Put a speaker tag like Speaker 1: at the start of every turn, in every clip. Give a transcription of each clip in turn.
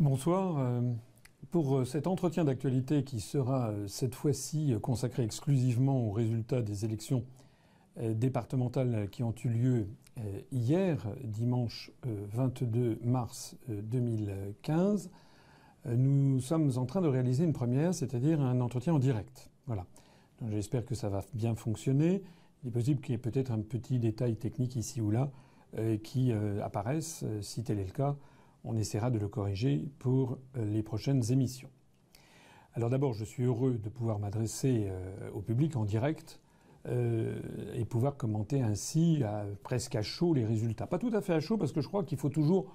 Speaker 1: Bonsoir. Pour cet entretien d'actualité qui sera cette fois-ci consacré exclusivement aux résultats des élections départementales qui ont eu lieu hier, dimanche 22 mars 2015, nous sommes en train de réaliser une première, c'est-à-dire un entretien en direct. Voilà. Donc j'espère que ça va bien fonctionner. Il est possible qu'il y ait peut-être un petit détail technique ici ou là qui apparaisse. Si tel est le cas, on essaiera de le corriger pour les prochaines émissions. Alors d'abord, je suis heureux de pouvoir m'adresser au public en direct et pouvoir commenter ainsi presque à chaud les résultats. Pas tout à fait à chaud parce que je crois qu'il faut toujours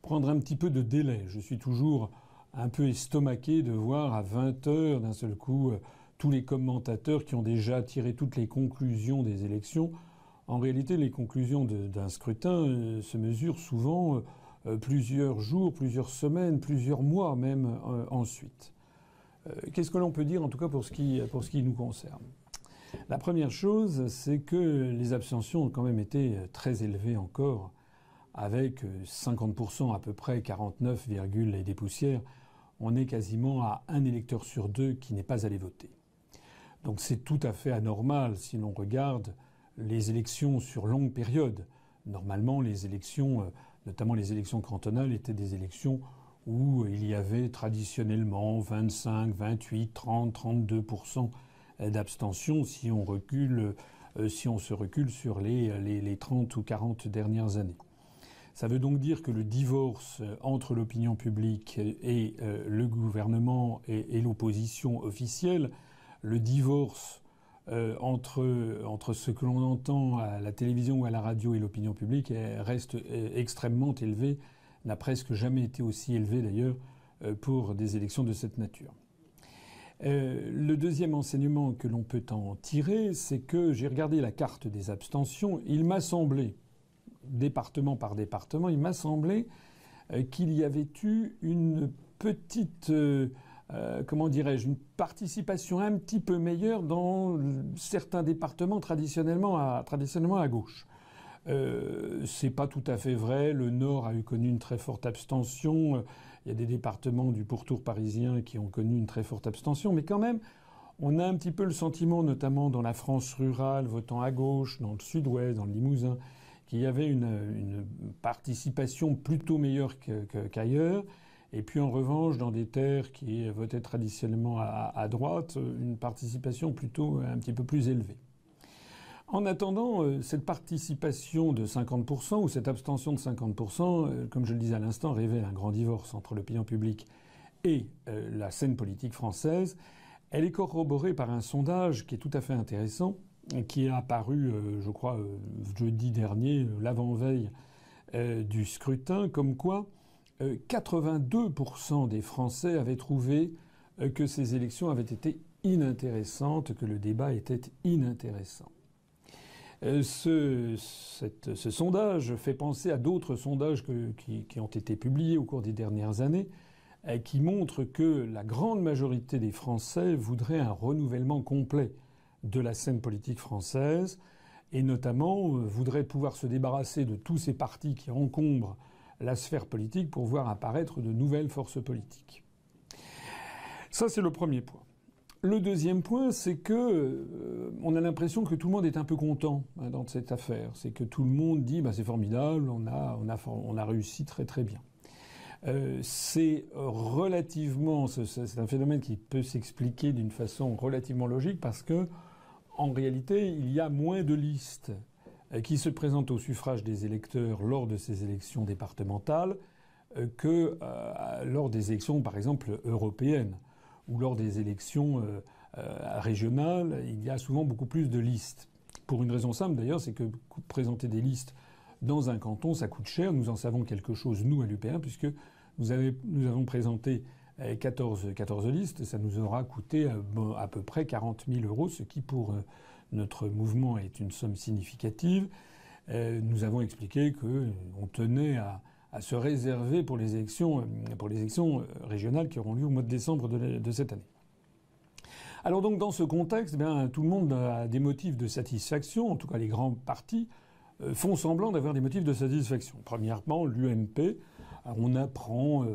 Speaker 1: prendre un petit peu de délai. Je suis toujours un peu estomaqué de voir à 20 heures d'un seul coup tous les commentateurs qui ont déjà tiré toutes les conclusions des élections. En réalité, les conclusions d'un scrutin se mesurent souvent plusieurs jours, plusieurs semaines, plusieurs mois même ensuite. Qu'est-ce que l'on peut dire en tout cas pour ce qui nous concerne? La première chose, c'est que les abstentions ont quand même été très élevées encore, avec 50% à peu près, 49, et des poussières. On est quasiment à un électeur sur deux qui n'est pas allé voter. Donc c'est tout à fait anormal si l'on regarde les élections sur longue période. Normalement, les élections, notamment les élections cantonales, étaient des élections où il y avait traditionnellement 25, 28, 30, 32% d'abstention si on se recule sur les 30 ou 40 dernières années. Ça veut donc dire que le divorce entre l'opinion publique et le gouvernement et l'opposition officielle, le divorce entre ce que l'on entend à la télévision ou à la radio et l'opinion publique reste extrêmement élevé, n'a presque jamais été aussi élevé d'ailleurs pour des élections de cette nature. Le deuxième enseignement que l'on peut en tirer, c'est que j'ai regardé la carte des abstentions. Il m'a semblé, département par département, il m'a semblé qu'il y avait eu une petite une participation un petit peu meilleure dans certains départements traditionnellement à gauche. C'est pas tout à fait vrai. Le Nord a connu une très forte abstention. Il y a des départements du pourtour parisien qui ont connu une très forte abstention. Mais quand même, on a un petit peu le sentiment, notamment dans la France rurale, votant à gauche, dans le sud-ouest, dans le Limousin, qu'il y avait une participation plutôt meilleure qu'ailleurs. Et puis en revanche, dans des terres qui votaient traditionnellement à droite, une participation plutôt un petit peu plus élevée. En attendant, cette participation de 50% ou cette abstention de 50%, comme je le disais à l'instant, révèle un grand divorce entre l'opinion publique et la scène politique française. Elle est corroborée par un sondage qui est tout à fait intéressant, qui est apparu, je crois, jeudi dernier, l'avant-veille du scrutin, comme quoi 82% des Français avaient trouvé que ces élections avaient été inintéressantes, que le débat était inintéressant. Ce sondage fait penser à d'autres sondages qui ont été publiés au cours des dernières années, qui montrent que la grande majorité des Français voudraient un renouvellement complet de la scène politique française, et notamment voudraient pouvoir se débarrasser de tous ces partis qui encombrent la sphère politique pour voir apparaître de nouvelles forces politiques. Ça, c'est le premier point. Le deuxième point, c'est que on a l'impression que tout le monde est un peu content dans cette affaire. C'est que tout le monde dit c'est formidable, on a réussi très très bien. C'est relativement, c'est un phénomène qui peut s'expliquer d'une façon relativement logique parce que en réalité, il y a moins de listes qui se présentent au suffrage des électeurs lors de ces élections départementales que lors des élections, par exemple, européennes ou lors des élections régionales. Il y a souvent beaucoup plus de listes. Pour une raison simple, d'ailleurs, c'est que présenter des listes dans un canton, ça coûte cher. Nous en savons quelque chose, nous, à l'UPR, puisque nous avons présenté 14 listes. Ça nous aura coûté à peu près 40 000 euros, ce qui, pour notre mouvement, est une somme significative. Nous avons expliqué qu'on tenait à se réserver pour les élections régionales qui auront lieu au mois de décembre de cette année. Alors donc, dans ce contexte, tout le monde a des motifs de satisfaction, en tout cas les grands partis font semblant d'avoir des motifs de satisfaction. Premièrement, l'UMP, on apprend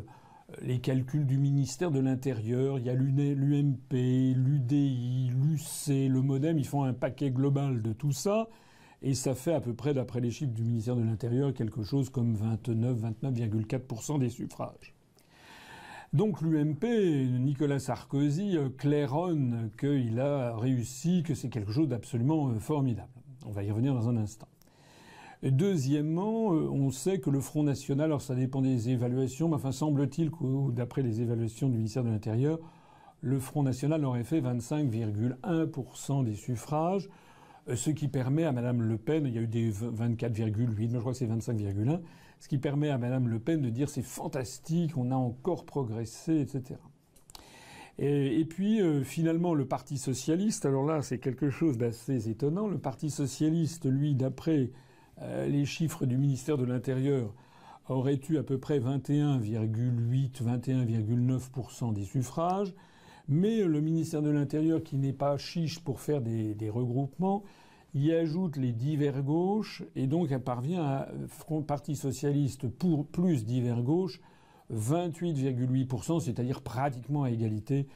Speaker 1: les calculs du ministère de l'Intérieur, il y a l'UMP, l'UDI, l'UC, le MoDem, ils font un paquet global de tout ça. Et ça fait à peu près, d'après les chiffres du ministère de l'Intérieur, quelque chose comme 29,4% des suffrages. Donc l'UMP, Nicolas Sarkozy, claironne qu'il a réussi, que c'est quelque chose d'absolument formidable. On va y revenir dans un instant. Et deuxièmement, on sait que le Front National, alors ça dépend des évaluations, mais enfin semble-t-il que d'après les évaluations du ministère de l'Intérieur, le Front National aurait fait 25,1% des suffrages, ce qui permet à Madame Le Pen, il y a eu des 24,8, mais je crois que c'est 25,1, ce qui permet à Madame Le Pen de dire c'est fantastique, on a encore progressé, etc. Et puis finalement le Parti socialiste, alors là c'est quelque chose d'assez étonnant, le Parti socialiste, lui, d'après les chiffres du ministère de l'Intérieur, aurait eu à peu près 21,8, 21,9% des suffrages, mais le ministère de l'Intérieur, qui n'est pas chiche pour faire des regroupements, y ajoute les divers gauches, et donc elle parvient à Parti socialiste pour plus divers gauche, 28,8%, c'est-à-dire pratiquement à égalité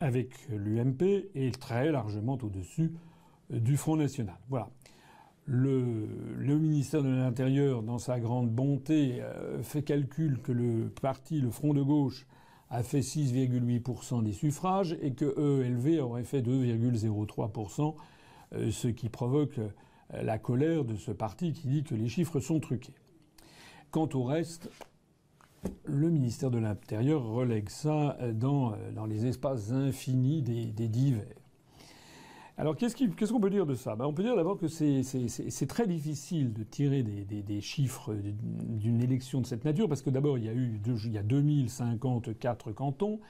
Speaker 1: avec l'UMP, et très largement au-dessus du Front National. Voilà. Le ministère de l'Intérieur, dans sa grande bonté, fait calcul que le Front de gauche, a fait 6,8% des suffrages et que EELV aurait fait 2,03%, ce qui provoque la colère de ce parti qui dit que les chiffres sont truqués. Quant au reste, le ministère de l'Intérieur relègue ça dans les espaces infinis des divers. Alors qu'est-ce qu'on peut dire de ça? On peut dire d'abord que c'est très difficile de tirer des chiffres d'une élection de cette nature, parce que d'abord il y a 2054 cantons,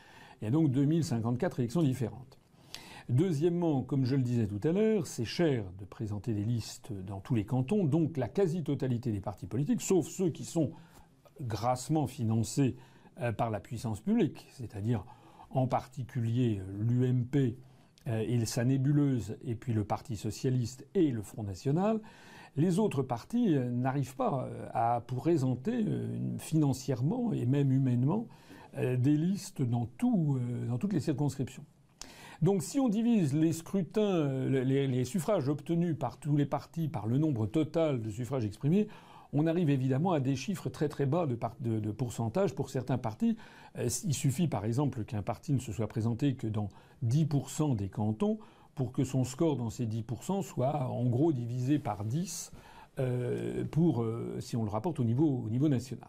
Speaker 1: il y a donc 2054 élections différentes. Deuxièmement, comme je le disais tout à l'heure, c'est cher de présenter des listes dans tous les cantons, donc la quasi-totalité des partis politiques, sauf ceux qui sont grassement financés par la puissance publique, c'est-à-dire en particulier l'UMP et sa nébuleuse, et puis le Parti socialiste et le Front national, les autres partis n'arrivent pas à présenter financièrement et même humainement des listes dans toutes les circonscriptions. Donc si on divise les scrutins, les suffrages obtenus par tous les partis par le nombre total de suffrages exprimés, on arrive évidemment à des chiffres très très bas de pourcentage pour certains partis. Il suffit par exemple qu'un parti ne se soit présenté que dans 10% des cantons pour que son score dans ces 10% soit en gros divisé par 10 si on le rapporte au niveau national.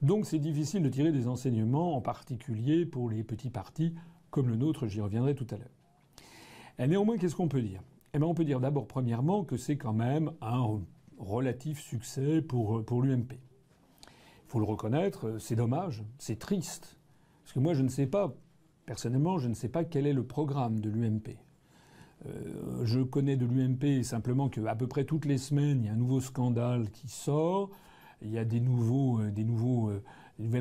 Speaker 1: Donc c'est difficile de tirer des enseignements, en particulier pour les petits partis comme le nôtre, j'y reviendrai tout à l'heure. Et néanmoins, qu'est-ce qu'on peut dire? On peut dire d'abord premièrement que c'est quand même un relatif succès pour l'UMP. Il faut le reconnaître, c'est dommage, c'est triste. Parce que moi, je ne sais pas, personnellement, je ne sais pas quel est le programme de l'UMP. Je connais de l'UMP simplement qu'à peu près toutes les semaines, il y a un nouveau scandale qui sort. Il y a des nouvelles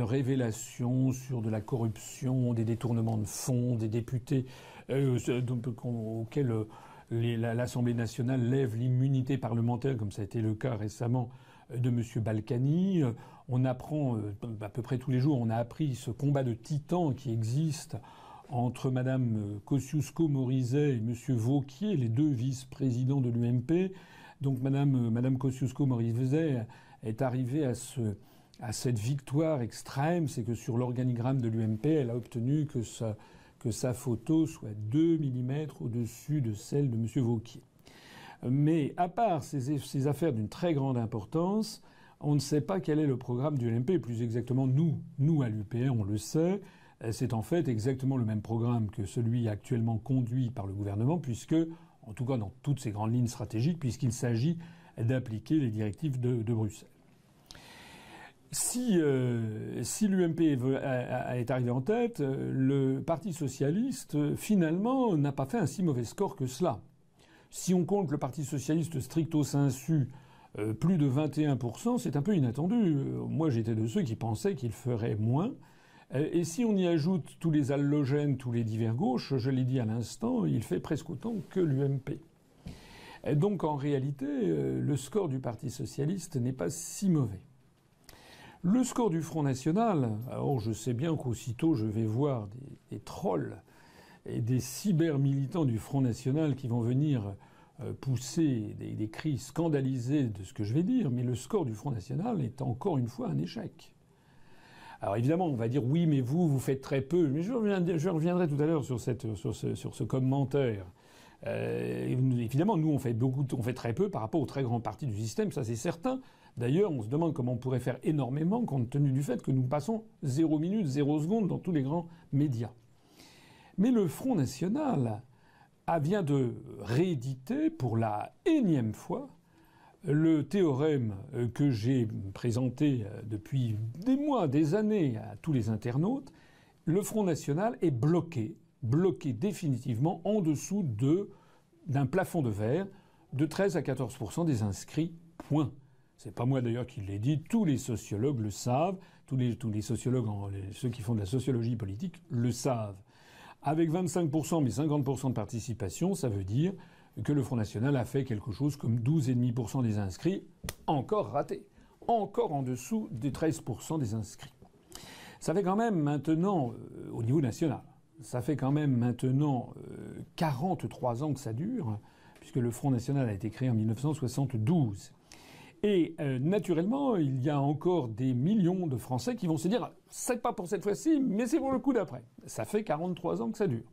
Speaker 1: révélations sur de la corruption, des détournements de fonds, des députés auxquels l'Assemblée nationale lève l'immunité parlementaire, comme ça a été le cas récemment de M. Balkany. On apprend à peu près tous les jours, on a appris ce combat de titans qui existe entre Mme Kosciusko-Morizet et M. Wauquiez, les deux vice-présidents de l'UMP. Donc Mme Kosciusko-Morizet est arrivée à cette victoire extrême, c'est que sur l'organigramme de l'UMP, elle a obtenu que sa photo soit 2 mm au-dessus de celle de M. Wauquiez. Mais à part ces affaires d'une très grande importance, on ne sait pas quel est le programme du l'UMP. Plus exactement, nous à l'UPR, on le sait. C'est en fait exactement le même programme que celui actuellement conduit par le gouvernement, puisque, en tout cas dans toutes ces grandes lignes stratégiques, puisqu'il s'agit d'appliquer les directives de Bruxelles. Si l'UMP est arrivé en tête, le Parti socialiste, finalement, n'a pas fait un si mauvais score que cela. Si on compte le Parti socialiste stricto sensu, plus de 21%, c'est un peu inattendu. Moi, j'étais de ceux qui pensaient qu'il ferait moins. Et si on y ajoute tous les allogènes, tous les divers gauches, je l'ai dit à l'instant, il fait presque autant que l'UMP. Donc en réalité, le score du Parti socialiste n'est pas si mauvais. Le score du Front National, alors je sais bien qu'aussitôt je vais voir des trolls et des cyber-militants du Front National qui vont venir pousser des cris scandalisés de ce que je vais dire, mais le score du Front National est encore une fois un échec. Alors évidemment, on va dire oui, mais vous faites très peu. Mais je reviendrai tout à l'heure sur ce commentaire. Évidemment, nous, on fait très peu par rapport aux très grands partis du système, ça c'est certain. D'ailleurs, on se demande comment on pourrait faire énormément compte tenu du fait que nous passons 0 minute, 0 seconde dans tous les grands médias. Mais le Front National vient de rééditer pour la énième fois le théorème que j'ai présenté depuis des mois, des années à tous les internautes. Le Front National est bloqué définitivement en dessous d'un plafond de verre de 13 à 14% des inscrits. Point. C'est pas moi d'ailleurs qui l'ai dit, tous les sociologues le savent, tous les sociologues, ceux qui font de la sociologie politique, le savent. Avec 25% mais 50% de participation, ça veut dire que le Front National a fait quelque chose comme 12,5% des inscrits, encore raté, encore en dessous des 13% des inscrits. Ça fait quand même maintenant, au niveau national, ça fait quand même maintenant 43 ans que ça dure, puisque le Front National a été créé en 1972. Et naturellement, il y a encore des millions de Français qui vont se dire « c'est pas pour cette fois-ci, mais c'est pour le coup d'après ». Ça fait 43 ans que ça dure.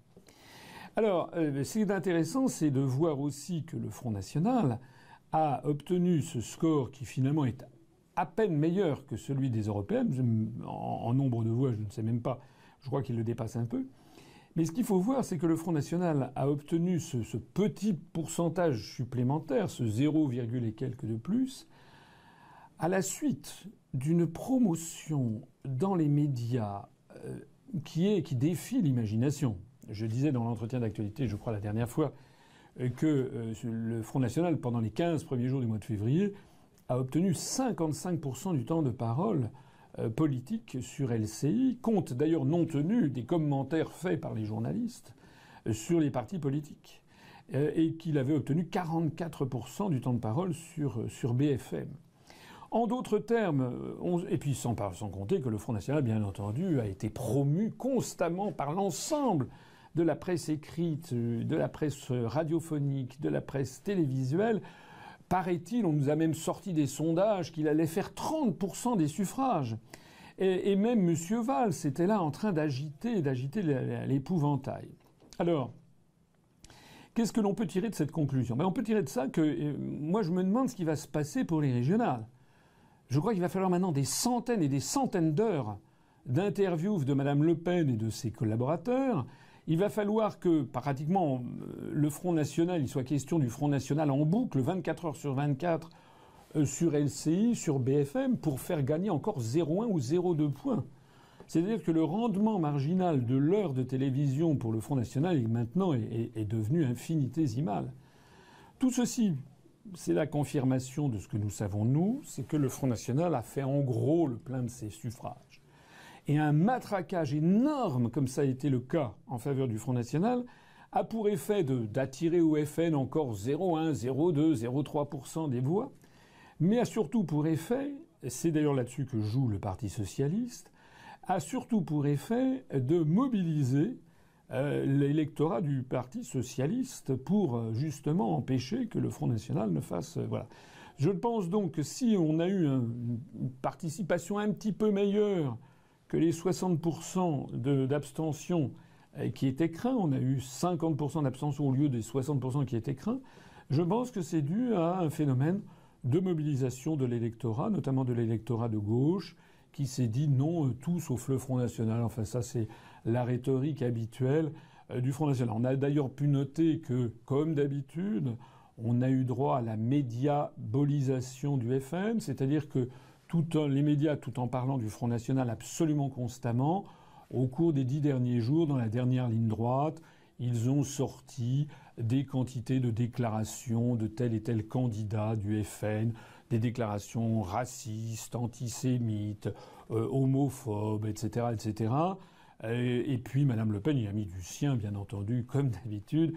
Speaker 1: Alors, ce qui est intéressant, c'est de voir aussi que le Front National a obtenu ce score qui finalement est à peine meilleur que celui des européennes. En nombre de voix, je ne sais même pas. Je crois qu'il le dépasse un peu. Mais ce qu'il faut voir, c'est que le Front National a obtenu ce petit pourcentage supplémentaire, ce 0, et quelques de plus, à la suite d'une promotion dans les médias qui défie l'imagination. Je disais dans l'entretien d'actualité, je crois la dernière fois, que le Front National, pendant les 15 premiers jours du mois de février, a obtenu 55% du temps de parole politique sur LCI, compte d'ailleurs non tenu des commentaires faits par les journalistes sur les partis politiques, et qu'il avait obtenu 44% du temps de parole sur BFM. En d'autres termes, et puis sans compter que le Front National, bien entendu, a été promu constamment par l'ensemble de la presse écrite, de la presse radiophonique, de la presse télévisuelle. Paraît-il, on nous a même sorti des sondages qu'il allait faire 30% des suffrages. Et même M. Valls était là en train d'agiter l'épouvantail. Alors, qu'est-ce que l'on peut tirer de cette conclusion ? On peut tirer de ça que moi je me demande ce qui va se passer pour les régionales. Je crois qu'il va falloir maintenant des centaines et des centaines d'heures d'interviews de Mme Le Pen et de ses collaborateurs. Il va falloir que, pratiquement, le Front National, il soit question du Front National en boucle, 24 heures sur 24, sur LCI, sur BFM, pour faire gagner encore 0,1 ou 0,2 points. C'est-à-dire que le rendement marginal de l'heure de télévision pour le Front National maintenant est devenu infinitésimal. Tout ceci, c'est la confirmation de ce que nous savons, nous, c'est que le Front National a fait en gros le plein de ses suffrages. Et un matraquage énorme, comme ça a été le cas en faveur du Front National, a pour effet d'attirer au FN encore 0,1, 0,2, 0,3% des voix, mais a surtout pour effet, c'est d'ailleurs là-dessus que joue le Parti socialiste, a surtout pour effet de mobiliser l'électorat du Parti socialiste pour justement empêcher que le Front National ne fasse... voilà. Je pense donc que si on a eu une participation un petit peu meilleure que les 60% d'abstention qui étaient craints, on a eu 50% d'abstention au lieu des 60% qui étaient craints, je pense que c'est dû à un phénomène de mobilisation de l'électorat, notamment de l'électorat de gauche, qui s'est dit non, tout sauf le Front National. Enfin, ça, c'est la rhétorique habituelle du Front National. On a d'ailleurs pu noter que, comme d'habitude, on a eu droit à la médiabolisation du FN, c'est-à-dire que les médias, tout en parlant du Front National absolument constamment, au cours des 10 derniers jours, dans la dernière ligne droite, ils ont sorti des quantités de déclarations de tel et tel candidat du FN, des déclarations racistes, antisémites, homophobes, etc., etc. Et puis Mme Le Pen y a mis du sien, bien entendu, comme d'habitude.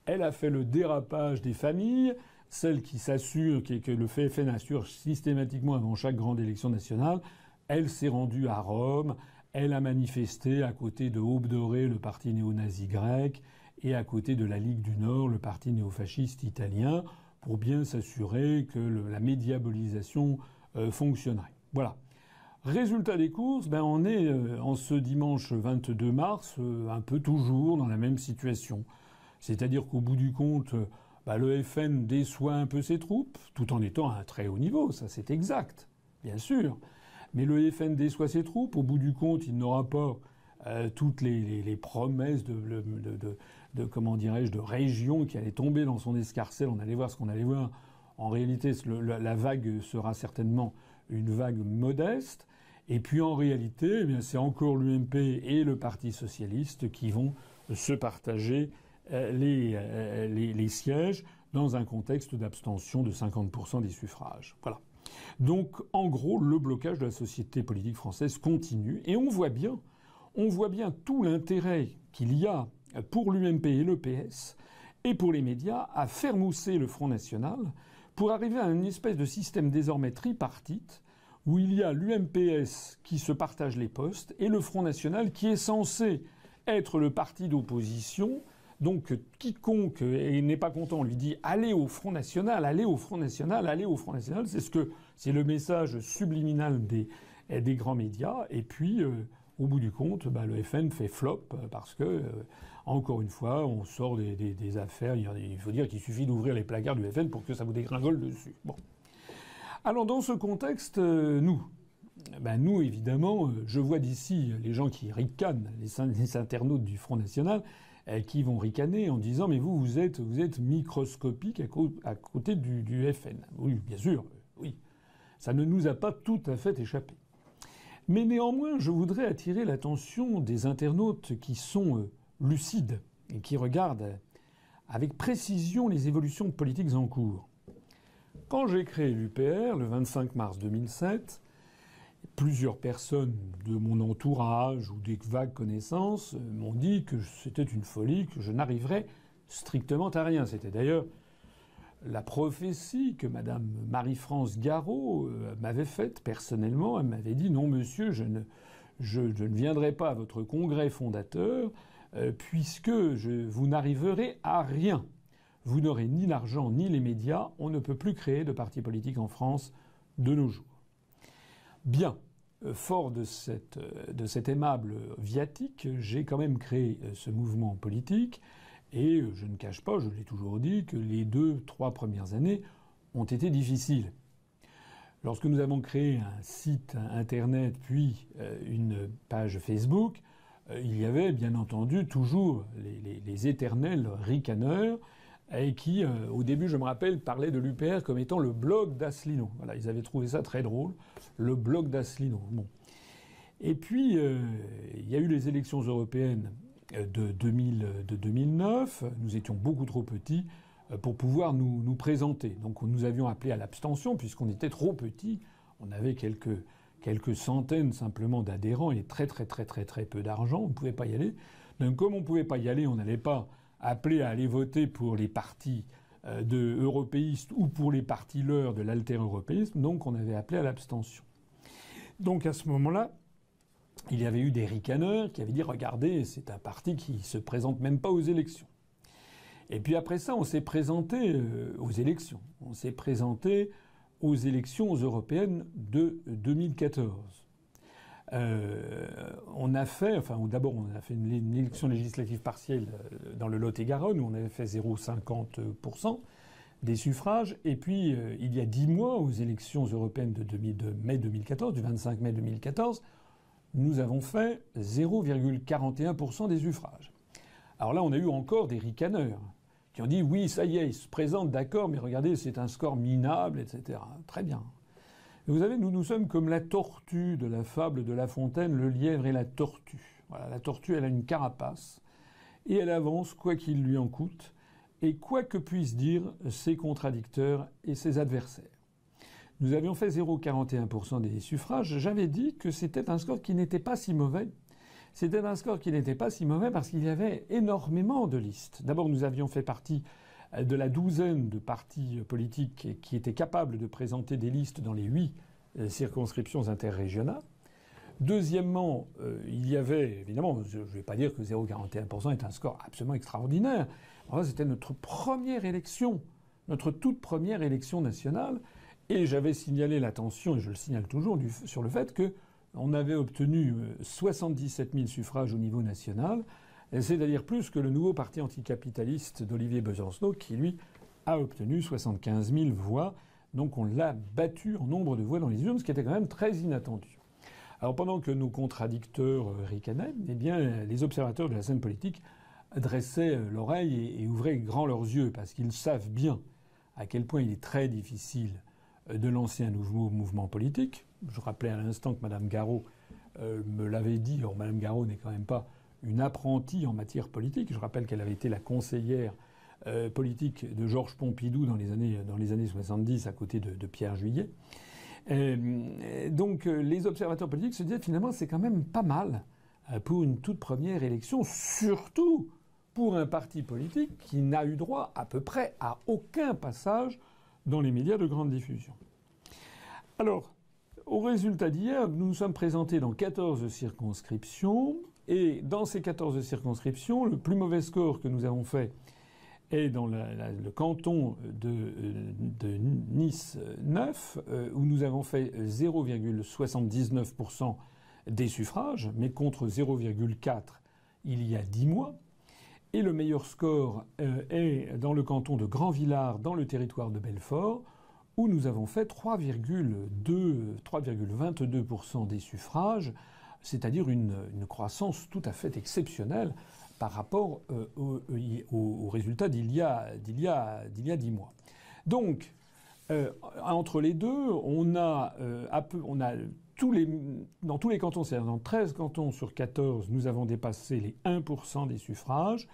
Speaker 1: Elle a fait le dérapage des familles, celle qui s'assure, que le FN assure systématiquement avant chaque grande élection nationale, Elle s'est rendue à Rome, elle a manifesté à côté de Aube Dorée, le parti néo-nazi grec, et à côté de la Ligue du Nord, le parti néofasciste italien, pour bien s'assurer que la médiabolisation fonctionnerait. Voilà. Résultat des courses, on est en ce dimanche 22 mars un peu toujours dans la même situation. C'est-à-dire qu'au bout du compte, le FN déçoit un peu ses troupes, tout en étant à un très haut niveau, ça c'est exact, bien sûr. Mais le FN déçoit ses troupes, au bout du compte, il n'aura pas toutes les promesses comment dirais-je, de régions qui allaient tomber dans son escarcelle. On allait voir ce qu'on allait voir. En réalité, la vague sera certainement une vague modeste. Et puis en réalité, c'est encore l'UMP et le Parti socialiste qui vont se partager les sièges dans un contexte d'abstention de 50% des suffrages. Voilà. Donc en gros, le blocage de la société politique française continue. Et on voit bien tout l'intérêt qu'il y a pour l'UMP et le PS et pour les médias à faire mousser le Front National pour arriver à une espèce de système désormais tripartite où il y a l'UMPS qui se partage les postes et le Front National qui est censé être le parti d'opposition. Donc quiconque n'est pas content, on lui dit allez au Front National, allez au Front National, allez au Front National. C'est le message subliminal des grands médias. Et puis au bout du compte, le FN fait flop parce que encore une fois, on sort des affaires. Il faut dire qu'il suffit d'ouvrir les placards du FN pour que ça vous dégringole dessus. Bon. Alors dans ce contexte, nous évidemment, je vois d'ici les gens qui ricanent, les internautes du Front National, qui vont ricaner en disant mais vous êtes microscopique à côté du FN. Oui, bien sûr, oui. Ça ne nous a pas tout à fait échappé. Mais néanmoins, je voudrais attirer l'attention des internautes qui sont lucides et qui regardent avec précision les évolutions politiques en cours. Quand j'ai créé l'UPR, le 25 mars 2007, plusieurs personnes de mon entourage ou des vagues connaissances m'ont dit que c'était une folie, que je n'arriverais strictement à rien. C'était d'ailleurs la prophétie que Madame Marie-France Garot m'avait faite personnellement. Elle m'avait dit « Non, monsieur, je ne viendrai pas à votre congrès fondateur puisque vous n'arriverez à rien. Vous n'aurez ni l'argent ni les médias. On ne peut plus créer de parti politique en France de nos jours. » Bien, fort de cet aimable viatique, j'ai quand même créé ce mouvement politique et je ne cache pas, je l'ai toujours dit, que les 2-3 premières années ont été difficiles. Lorsque nous avons créé un site internet puis une page Facebook, il y avait bien entendu toujours les éternels ricaneurs et qui, au début, je me rappelle, parlaient de l'UPR comme étant le blog d'Asselineau. Voilà, ils avaient trouvé ça très drôle, le blog d'Asselineau. Bon. Et puis, il y a eu les élections européennes de 2009. Nous étions beaucoup trop petits pour pouvoir nous présenter. Donc nous avions appelé à l'abstention puisqu'on était trop petits. On avait quelques centaines simplement d'adhérents et très peu d'argent. On ne pouvait pas y aller. Donc comme on ne pouvait pas y aller, on n'allait pas appeler à aller voter pour les partis européistes ou pour les partis leurs de l'alter-européisme. Donc on avait appelé à l'abstention. Donc à ce moment-là, il y avait eu des ricaneurs qui avaient dit « Regardez, c'est un parti qui se présente même pas aux élections ». Et puis après ça, on s'est présenté aux élections. On s'est présenté aux élections européennes de 2014. D'abord, on a fait une élection législative partielle dans le Lot-et-Garonne où on avait fait 0,50% des suffrages. Et puis, il y a 10 mois, aux élections européennes de mai 2014, du 25 mai 2014, nous avons fait 0,41% des suffrages. Alors là, on a eu encore des ricaneurs qui ont dit « Oui, ça y est, ils se présentent, d'accord, mais regardez, c'est un score minable, etc. » Très bien. Et vous savez, nous sommes comme la tortue de la fable de La Fontaine, le lièvre et la tortue. Voilà, la tortue, elle a une carapace et elle avance quoi qu'il lui en coûte et quoi que puissent dire ses contradicteurs et ses adversaires. Nous avions fait 0,41% des suffrages. J'avais dit que c'était un score qui n'était pas si mauvais. C'était un score qui n'était pas si mauvais parce qu'il y avait énormément de listes. D'abord, nous avions fait partie de la douzaine de partis politiques qui étaient capables de présenter des listes dans les 8 circonscriptions interrégionales. Deuxièmement, il y avait, évidemment, je ne vais pas dire que 0,41% est un score absolument extraordinaire. Alors, c'était notre première élection, notre toute première élection nationale. Et j'avais signalé l'attention, et je le signale toujours, sur le fait qu'on avait obtenu 77 000 suffrages au niveau national, c'est-à-dire plus que le nouveau parti anticapitaliste d'Olivier Besancenot, qui, lui, a obtenu 75 000 voix. Donc on l'a battu en nombre de voix dans les urnes, ce qui était quand même très inattendu. Alors pendant que nos contradicteurs ricanaient, eh bien les observateurs de la scène politique dressaient l'oreille et ouvraient grand leurs yeux, parce qu'ils savent bien à quel point il est très difficile de lancer un nouveau mouvement politique. Je rappelais à l'instant que Mme Garot me l'avait dit. Or, Mme Garot n'est quand même pas une apprentie en matière politique. Je rappelle qu'elle avait été la conseillère politique de Georges Pompidou dans les années 70 à côté de Pierre Juillet. Donc les observateurs politiques se disaient finalement c'est quand même pas mal pour une toute première élection, surtout pour un parti politique qui n'a eu droit à peu près à aucun passage dans les médias de grande diffusion. Alors, au résultat d'hier, nous nous sommes présentés dans 14 circonscriptions, et dans ces 14 circonscriptions, le plus mauvais score que nous avons fait est dans le canton de Nice 9, où nous avons fait 0,79% des suffrages, mais contre 0,4% il y a 10 mois. Et le meilleur score est dans le canton de Grand-Villard, dans le territoire de Belfort, où nous avons fait 3,22% des suffrages, c'est-à-dire une croissance tout à fait exceptionnelle par rapport aux résultats d'il y a 10 mois. Donc, entre les deux, dans tous les cantons, c'est-à-dire dans 13 cantons sur 14, nous avons dépassé les 1% des suffrages.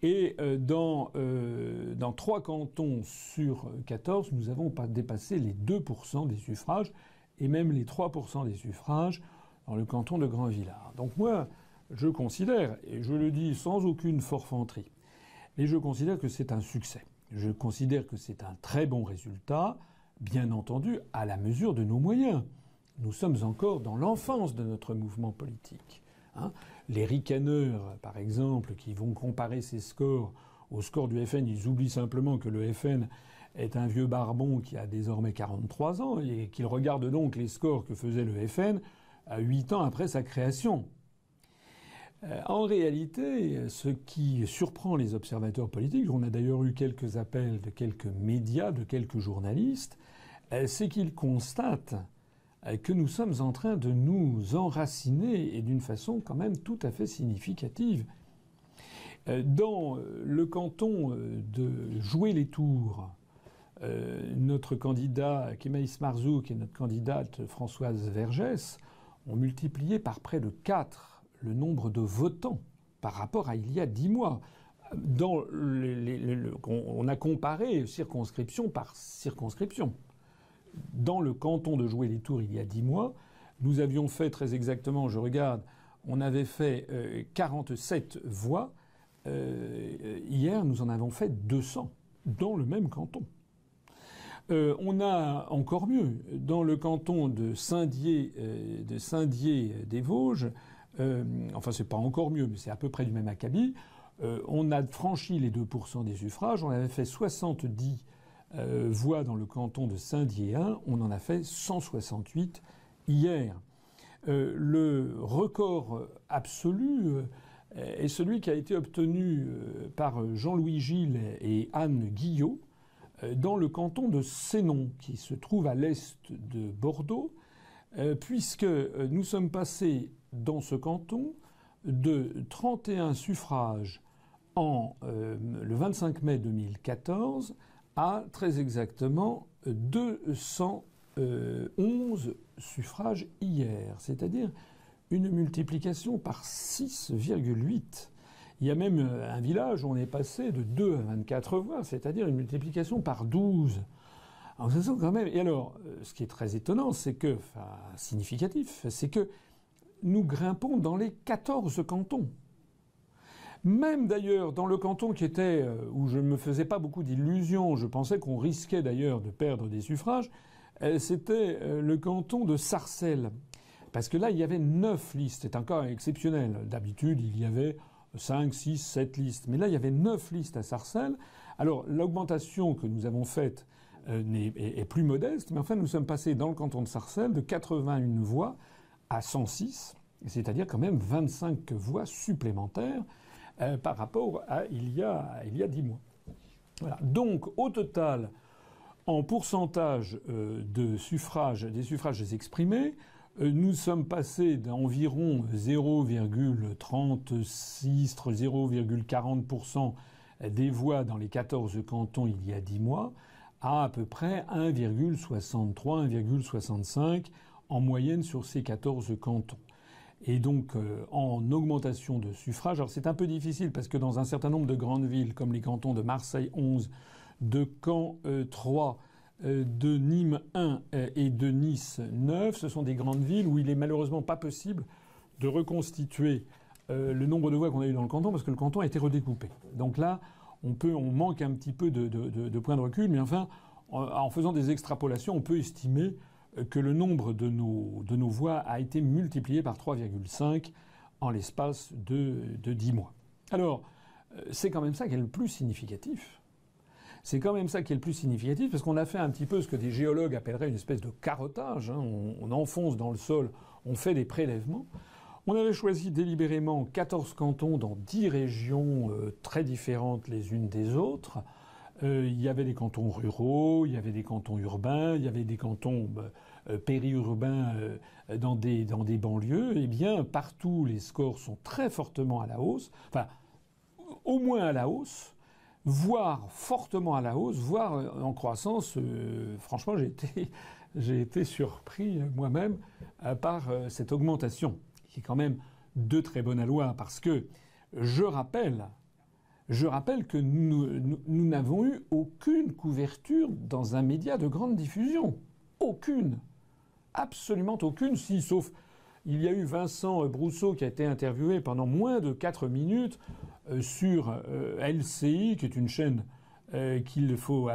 Speaker 1: Et dans 3 cantons sur 14, nous avons dépassé les 2% des suffrages, et même les 3% des suffrages dans le canton de Grand-Villard. Donc moi, je considère, et je le dis sans aucune forfanterie, mais je considère que c'est un succès. Je considère que c'est un très bon résultat, bien entendu, à la mesure de nos moyens. Nous sommes encore dans l'enfance de notre mouvement politique. Les ricaneurs, par exemple, qui vont comparer ces scores au score du FN, ils oublient simplement que le FN est un vieux barbon qui a désormais 43 ans et qu'il regarde donc les scores que faisait le FN à 8 ans après sa création. En réalité, ce qui surprend les observateurs politiques, on a d'ailleurs eu quelques appels de quelques médias, de quelques journalistes, c'est qu'ils constatent que nous sommes en train de nous enraciner et d'une façon quand même tout à fait significative. Dans le canton de Joué-les-Tours, notre candidat Kemaïs Marzouk et notre candidate Françoise Vergès ont multiplié par près de 4 le nombre de votants par rapport à il y a 10 mois. On a comparé circonscription par circonscription. Dans le canton de Joué-les-Tours, il y a 10 mois, nous avions fait très exactement, je regarde, on avait fait 47 voix. Hier, nous en avons fait 200 dans le même canton. On a encore mieux. Dans le canton de Saint-Dié des Vosges, enfin c'est pas encore mieux, mais c'est à peu près du même acabit, on a franchi les 2% des suffrages, on avait fait 70 voix dans le canton de Saint-Dié 1, on en a fait 168 hier. Le record absolu est celui qui a été obtenu par Jean-Louis Gilles et Anne Guillot dans le canton de Sénon, qui se trouve à l'est de Bordeaux, puisque nous sommes passés dans ce canton de 31 suffrages le 25 mai 2014 à très exactement 211 suffrages hier, c'est-à-dire une multiplication par 6,8. Il y a même un village où on est passé de 2 à 24 voix, c'est-à-dire une multiplication par 12. Alors ça sent quand même. Et alors, ce qui est très étonnant, c'est que, enfin significatif, c'est que nous grimpons dans les 14 cantons. Même d'ailleurs dans le canton qui était où je ne me faisais pas beaucoup d'illusions, je pensais qu'on risquait d'ailleurs de perdre des suffrages, c'était le canton de Sarcelles. Parce que là, il y avait 9 listes. C'est un cas exceptionnel. D'habitude, il y avait 5, 6, 7 listes. Mais là, il y avait 9 listes à Sarcelles. Alors, l'augmentation que nous avons faite est plus modeste, mais enfin, nous sommes passés dans le canton de Sarcelles de 81 voix à 106, c'est-à-dire quand même 25 voix supplémentaires par rapport à il y a 10 mois. Voilà. Donc, au total, en pourcentage de suffrages, des suffrages exprimés, nous sommes passés d'environ 0,36, 0,40% des voix dans les 14 cantons il y a 10 mois à peu près 1,63, 1,65 en moyenne sur ces 14 cantons. Et donc en augmentation de suffrages, alors c'est un peu difficile parce que dans un certain nombre de grandes villes comme les cantons de Marseille 11, de Caen 3, de Nîmes 1 et de Nice 9, ce sont des grandes villes où il est malheureusement pas possible de reconstituer le nombre de voix qu'on a eu dans le canton parce que le canton a été redécoupé. Donc là, on manque un petit peu de points de recul, mais enfin, en faisant des extrapolations, on peut estimer que le nombre de nos voix a été multiplié par 3,5 en l'espace de 10 mois. Alors, c'est quand même ça qui est le plus significatif. C'est quand même ça qui est le plus significatif, parce qu'on a fait un petit peu ce que des géologues appelleraient une espèce de carottage. Hein. On enfonce dans le sol, on fait des prélèvements. On avait choisi délibérément 14 cantons dans 10 régions très différentes les unes des autres. Il y avait des cantons ruraux, il y avait des cantons urbains, il y avait des cantons périurbains dans des banlieues. Eh bien, partout, les scores sont très fortement à la hausse. Enfin, au moins à la hausse, voire fortement à la hausse, voire en croissance. Franchement, j'ai été surpris moi-même par cette augmentation, qui est quand même de très bonne aloi, parce que je rappelle que nous n'avons eu aucune couverture dans un média de grande diffusion. Aucune. Absolument aucune, si, sauf il y a eu Vincent Brousseau qui a été interviewé pendant moins de 4 minutes sur LCI, qui est une chaîne il faut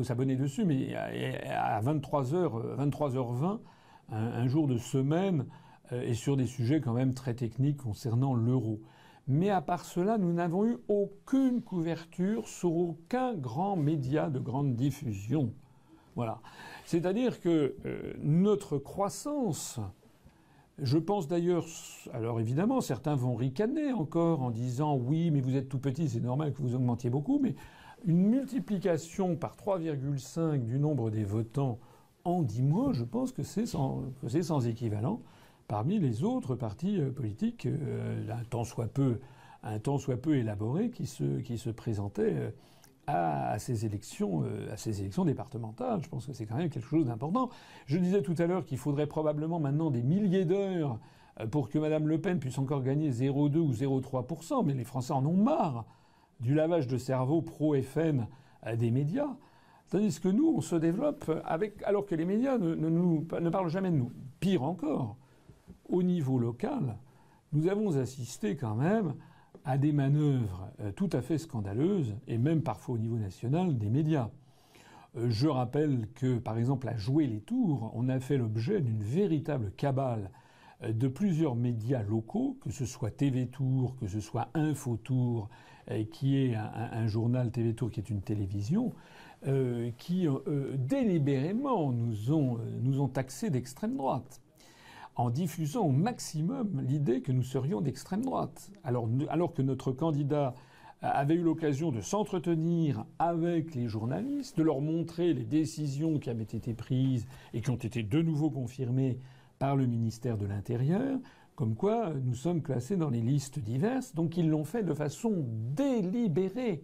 Speaker 1: s'abonner dessus, mais à 23h20, un jour de semaine, et sur des sujets quand même très techniques concernant l'euro. Mais à part cela, nous n'avons eu aucune couverture sur aucun grand média de grande diffusion. Voilà. C'est-à-dire que notre croissance, je pense d'ailleurs, alors évidemment, certains vont ricaner encore en disant oui, mais vous êtes tout petit, c'est normal que vous augmentiez beaucoup, mais une multiplication par 3,5 du nombre des votants en 10 mois, je pense que c'est sans équivalent parmi les autres partis politiques, un tant soit peu élaborés, qui se présentaient à ces élections départementales. Je pense que c'est quand même quelque chose d'important. Je disais tout à l'heure qu'il faudrait probablement maintenant des milliers d'heures pour que Mme Le Pen puisse encore gagner 0,2 ou 0,3%, mais les Français en ont marre du lavage de cerveau pro-FN des médias. Tandis que nous, on se développe alors que les médias ne parlent jamais de nous. Pire encore, au niveau local, nous avons assisté quand même à des manœuvres tout à fait scandaleuses, et même parfois au niveau national, des médias. Je rappelle que, par exemple, à Jouer les Tours, on a fait l'objet d'une véritable cabale de plusieurs médias locaux, que ce soit TV Tours, que ce soit Info Tours, qui est un journal, TV Tours qui est une télévision, qui délibérément nous ont taxés d'extrême droite, en diffusant au maximum l'idée que nous serions d'extrême droite. Alors que notre candidat avait eu l'occasion de s'entretenir avec les journalistes, de leur montrer les décisions qui avaient été prises et qui ont été de nouveau confirmées par le ministère de l'Intérieur, comme quoi nous sommes classés dans les listes diverses. Donc ils l'ont fait de façon délibérée.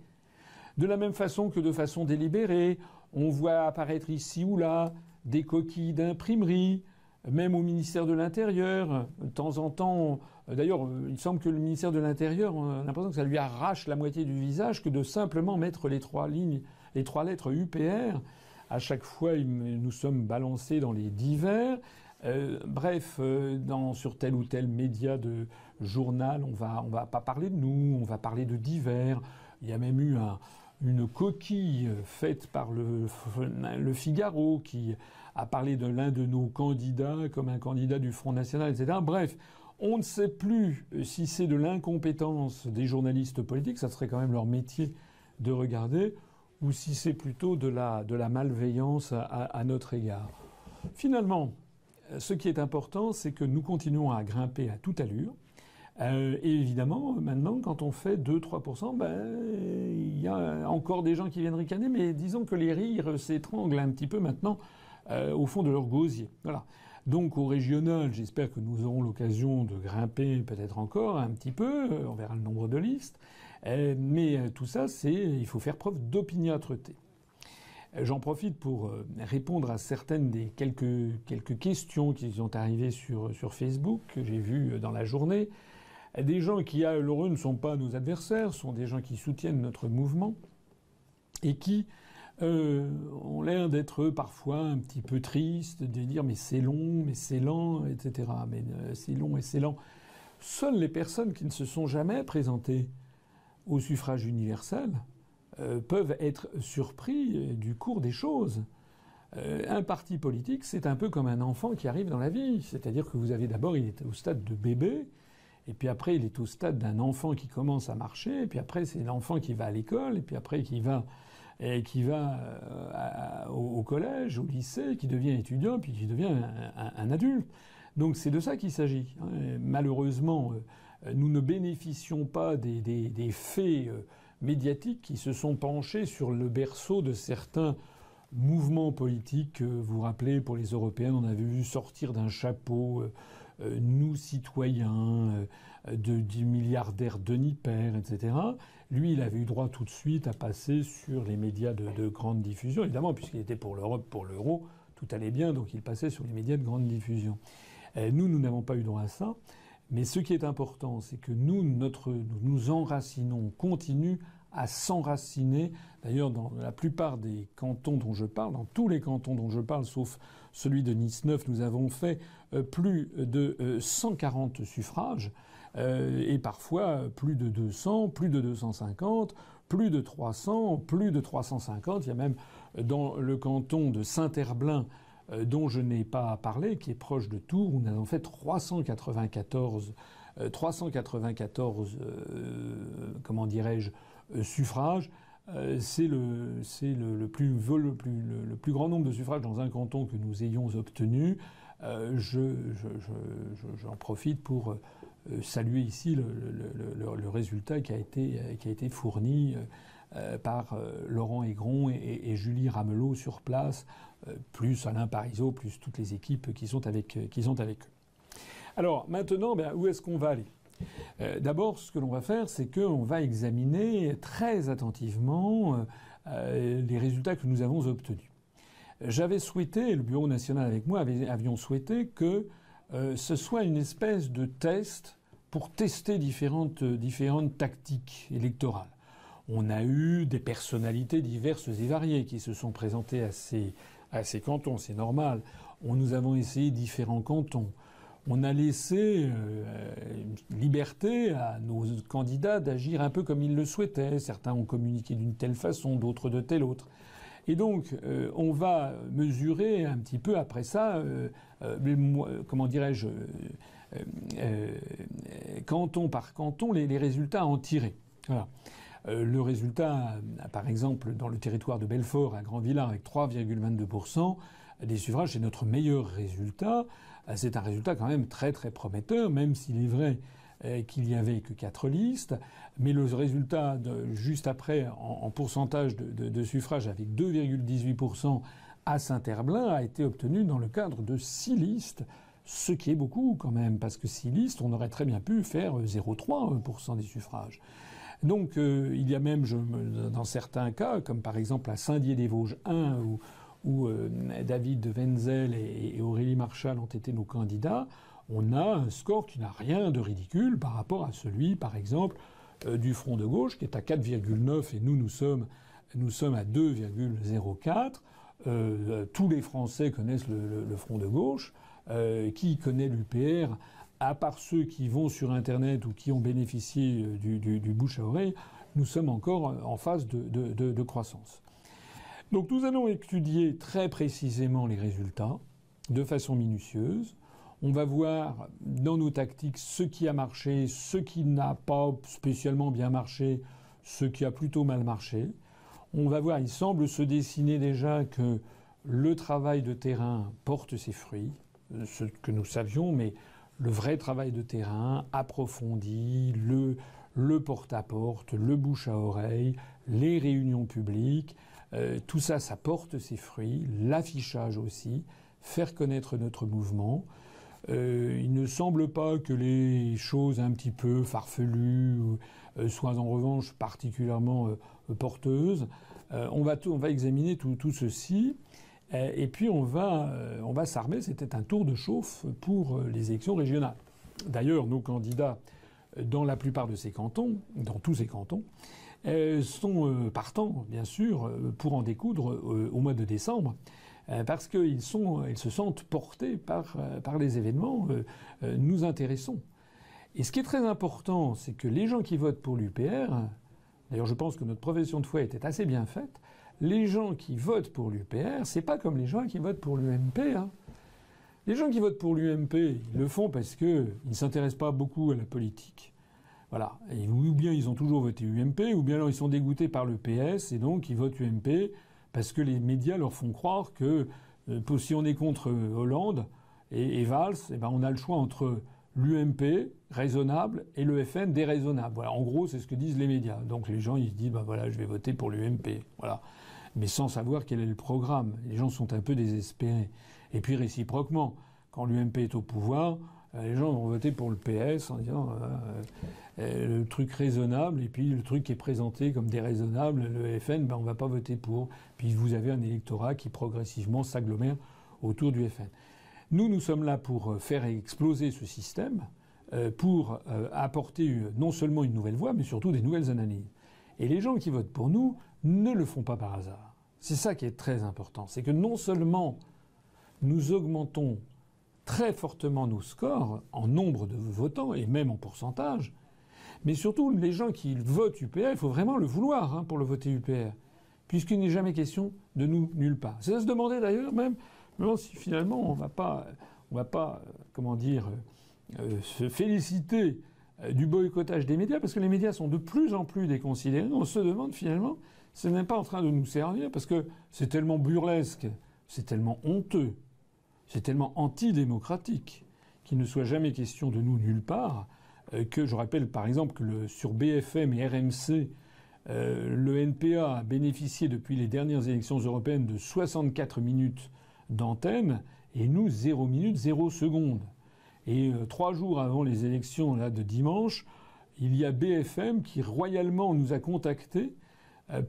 Speaker 1: De la même façon que de façon délibérée, on voit apparaître ici ou là des coquilles d'imprimerie, même au ministère de l'Intérieur, de temps en temps. D'ailleurs, il semble que le ministère de l'Intérieur, on a l'impression que ça lui arrache la moitié du visage que de simplement mettre les 3 lettres UPR. À chaque fois, nous sommes balancés dans les divers. Sur tel ou tel média de journal, on va pas parler de nous, on va parler de divers. Il y a même eu une coquille faite par le Figaro qui a parlé de l'un de nos candidats comme un candidat du Front National, etc. Bref, on ne sait plus si c'est de l'incompétence des journalistes politiques, ça serait quand même leur métier de regarder, ou si c'est plutôt de la malveillance à notre égard. Finalement, ce qui est important, c'est que nous continuons à grimper à toute allure. Et évidemment, maintenant, quand on fait 2-3%, il y a encore des gens qui viennent ricaner, mais disons que les rires s'étranglent un petit peu maintenant au fond de leur gosier. Voilà. Donc au régional, j'espère que nous aurons l'occasion de grimper peut-être encore un petit peu, on verra le nombre de listes. Mais tout ça, il faut faire preuve d'opiniâtreté. J'en profite pour répondre à certaines des quelques questions qui sont arrivées sur Facebook, que j'ai vues dans la journée. Des gens qui, alors eux, ne sont pas nos adversaires, sont des gens qui soutiennent notre mouvement et qui ont l'air d'être parfois un petit peu tristes, de dire mais c'est long, mais c'est lent, etc. Mais c'est long et c'est lent. Seules les personnes qui ne se sont jamais présentées au suffrage universel peuvent être surpris du cours des choses. Un parti politique, c'est un peu comme un enfant qui arrive dans la vie. C'est-à-dire que vous avez d'abord, il est au stade de bébé, et puis après, il est au stade d'un enfant qui commence à marcher, et puis après, c'est l'enfant qui va à l'école, et puis après, qui va au collège, au lycée, qui devient étudiant, puis qui devient un adulte. Donc c'est de ça qu'il s'agit. Malheureusement, nous ne bénéficions pas des faits médiatiques qui se sont penchés sur le berceau de certains mouvements politiques. Vous vous rappelez, pour les Européennes, on avait vu sortir d'un chapeau nous citoyens, du milliardaire Denis Père, etc. Lui, il avait eu droit tout de suite à passer sur les médias de grande diffusion, évidemment, puisqu'il était pour l'Europe, pour l'euro, tout allait bien, donc il passait sur les médias de grande diffusion. Nous n'avons pas eu droit à ça. Mais ce qui est important, c'est que nous nous enracinons, on continue à s'enraciner. D'ailleurs, dans la plupart des cantons dont je parle, dans tous les cantons dont je parle, sauf celui de Nice 9, nous avons fait plus de 140 suffrages, et parfois plus de 200, plus de 250, plus de 300, plus de 350. Il y a même dans le canton de Saint-Herblain, dont je n'ai pas parlé, qui est proche de Tours, où nous avons fait 394 comment dirais-je, suffrages. C'est le plus grand nombre de suffrages dans un canton que nous ayons obtenu. J'en profite pour saluer ici le résultat qui a été fourni par Laurent Aigron et Julie Ramelot sur place, plus Alain Parizeau, plus toutes les équipes qui sont avec eux. Alors maintenant, où est-ce qu'on va aller ? D'abord, ce que l'on va faire, c'est qu'on va examiner très attentivement les résultats que nous avons obtenus. J'avais souhaité, le Bureau national avec moi avions souhaité que ce soit une espèce de test pour tester différentes tactiques électorales. On a eu des personnalités diverses et variées qui se sont présentées à ces cantons, c'est normal. Nous avons essayé différents cantons. On a laissé une liberté à nos candidats d'agir un peu comme ils le souhaitaient. Certains ont communiqué d'une telle façon, d'autres de telle autre. Et donc, on va mesurer un petit peu après ça, comment dirais-je, canton par canton, les résultats à en tirer. Voilà. Le résultat, par exemple, dans le territoire de Belfort, à Grand-Villard, avec 3,22% des suffrages, c'est notre meilleur résultat. C'est un résultat quand même très très prometteur, même s'il est vrai qu'il n'y avait que 4 listes. Mais le résultat juste après, en pourcentage de suffrages, avec 2,18% à Saint-Herblain, a été obtenu dans le cadre de 6 listes, ce qui est beaucoup quand même, parce que 6 listes, on aurait très bien pu faire 0,3% des suffrages. Donc il y a même, dans certains cas, comme par exemple à Saint-Dié-des-Vosges 1, où David de Wenzel et Aurélie Marchal ont été nos candidats, on a un score qui n'a rien de ridicule par rapport à celui, par exemple, du Front de gauche, qui est à 4,9 et nous sommes à 2,04. Tous les Français connaissent le Front de gauche. Qui connaît l'UPR, à part ceux qui vont sur Internet ou qui ont bénéficié du bouche à oreille, nous sommes encore en phase de croissance. Donc nous allons étudier très précisément les résultats de façon minutieuse. On va voir dans nos tactiques ce qui a marché, ce qui n'a pas spécialement bien marché, ce qui a plutôt mal marché. On va voir, il semble se dessiner déjà que le travail de terrain porte ses fruits, ce que nous savions, mais le vrai travail de terrain approfondi, le porte-à-porte, le bouche à oreille, les réunions publiques, tout ça, ça porte ses fruits, l'affichage aussi, faire connaître notre mouvement. Il ne semble pas que les choses un petit peu farfelues soient en revanche particulièrement porteuses. On va examiner tout ceci. Et puis on va s'armer. C'était un tour de chauffe pour les élections régionales. D'ailleurs, nos candidats dans la plupart de ces cantons, dans tous ces cantons, sont partants, bien sûr, pour en découdre au mois de décembre, parce qu'ils se sentent portés par les événements nous intéressons. Et ce qui est très important, c'est que les gens qui votent pour l'UPR, d'ailleurs je pense que notre profession de foi était assez bien faite, les gens qui votent pour l'UPR, c'est pas comme les gens qui votent pour l'UMP. Hein. Les gens qui votent pour l'UMP, ils le font parce qu'ils ne s'intéressent pas beaucoup à la politique. Voilà. Et ou bien ils ont toujours voté UMP, ou bien alors ils sont dégoûtés par le PS et donc ils votent UMP parce que les médias leur font croire que si on est contre Hollande et Valls, eh ben on a le choix entre l'UMP raisonnable et le FN déraisonnable. Voilà. En gros, c'est ce que disent les médias. Donc les gens ils se disent voilà, je vais voter pour l'UMP. Voilà. Mais sans savoir quel est le programme. Les gens sont un peu désespérés. Et puis réciproquement, quand l'UMP est au pouvoir, les gens vont voter pour le PS en disant le truc raisonnable, et puis le truc qui est présenté comme déraisonnable, le FN, ben on va pas voter pour. Puis vous avez un électorat qui progressivement s'agglomère autour du FN. Nous sommes là pour faire exploser ce système, pour apporter non seulement une nouvelle voie, mais surtout des nouvelles analyses. Et les gens qui votent pour nous ne le font pas par hasard. C'est ça qui est très important. C'est que non seulement nous augmentons très fortement nos scores en nombre de votants et même en pourcentage, mais surtout les gens qui votent UPR, il faut vraiment le vouloir pour le voter UPR, puisqu'il n'est jamais question de nous nulle part. C'est à se demander d'ailleurs même si finalement on va pas comment dire, se féliciter du boycottage des médias, parce que les médias sont de plus en plus déconsidérés. On se demande finalement, ce n'est pas en train de nous servir, parce que c'est tellement burlesque, c'est tellement honteux, c'est tellement antidémocratique qu'il ne soit jamais question de nous nulle part, que je rappelle par exemple que sur BFM et RMC, le NPA a bénéficié depuis les dernières élections européennes de 64 minutes d'antenne, et nous 0 minutes 0 secondes. Et 3 jours avant les élections là, de dimanche, il y a BFM qui royalement nous a contactés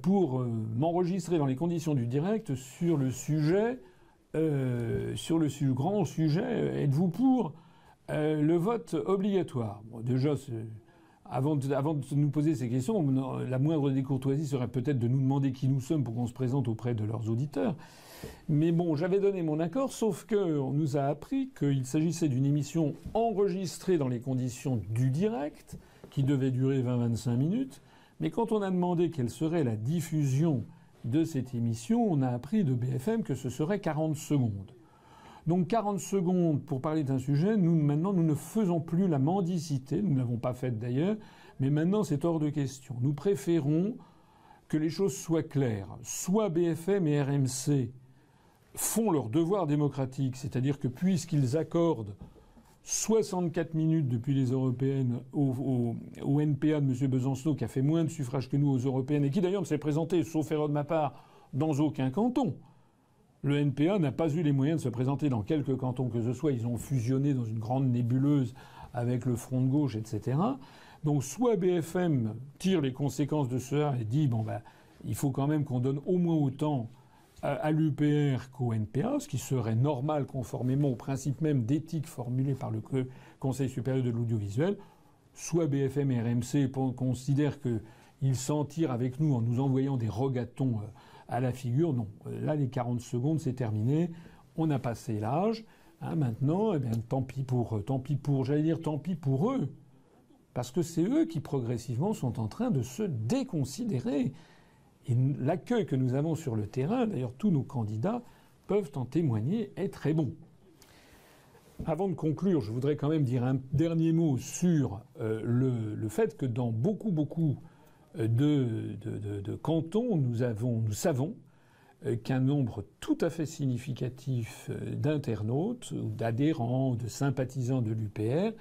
Speaker 1: pour m'enregistrer dans les conditions du direct sur le grand sujet êtes-vous pour le vote obligatoire. Bon, déjà, avant de nous poser ces questions, la moindre des courtoisies serait peut-être de nous demander qui nous sommes pour qu'on se présente auprès de leurs auditeurs. Mais bon, j'avais donné mon accord, sauf qu'on nous a appris qu'il s'agissait d'une émission enregistrée dans les conditions du direct, qui devait durer 20-25 minutes. Mais quand on a demandé quelle serait la diffusion de cette émission, on a appris de BFM que ce serait 40 secondes. Donc 40 secondes pour parler d'un sujet, maintenant nous ne faisons plus la mendicité, nous ne l'avons pas faite d'ailleurs, mais maintenant c'est hors de question. Nous préférons que les choses soient claires. Soit BFM et RMC font leur devoir démocratique, c'est-à-dire que puisqu'ils accordent 64 minutes depuis les européennes au NPA de M. Besancenot, qui a fait moins de suffrages que nous aux européennes, et qui d'ailleurs ne s'est présenté, sauf erreur de ma part, dans aucun canton. Le NPA n'a pas eu les moyens de se présenter dans quelques cantons que ce soit. Ils ont fusionné dans une grande nébuleuse avec le Front de gauche, etc. Donc soit BFM tire les conséquences de cela et dit il faut quand même qu'on donne au moins autant à l'UPR qu'au NPA, ce qui serait normal conformément au principe même d'éthique formulé par le Conseil supérieur de l'audiovisuel. Soit BFM et RMC considèrent qu'ils s'en tirent avec nous en nous envoyant des regatons à la figure. Non, là les 40 secondes c'est terminé, on a passé l'âge. Maintenant, tant pis pour, j'allais dire tant pis pour eux. parce que c'est eux qui progressivement sont en train de se déconsidérer. Et l'accueil que nous avons sur le terrain, d'ailleurs tous nos candidats peuvent en témoigner, est très bon. Avant de conclure, je voudrais quand même dire un dernier mot sur le fait que dans beaucoup de cantons, nous savons qu'un nombre tout à fait significatif d'internautes, ou d'adhérents, de sympathisants de l'UPR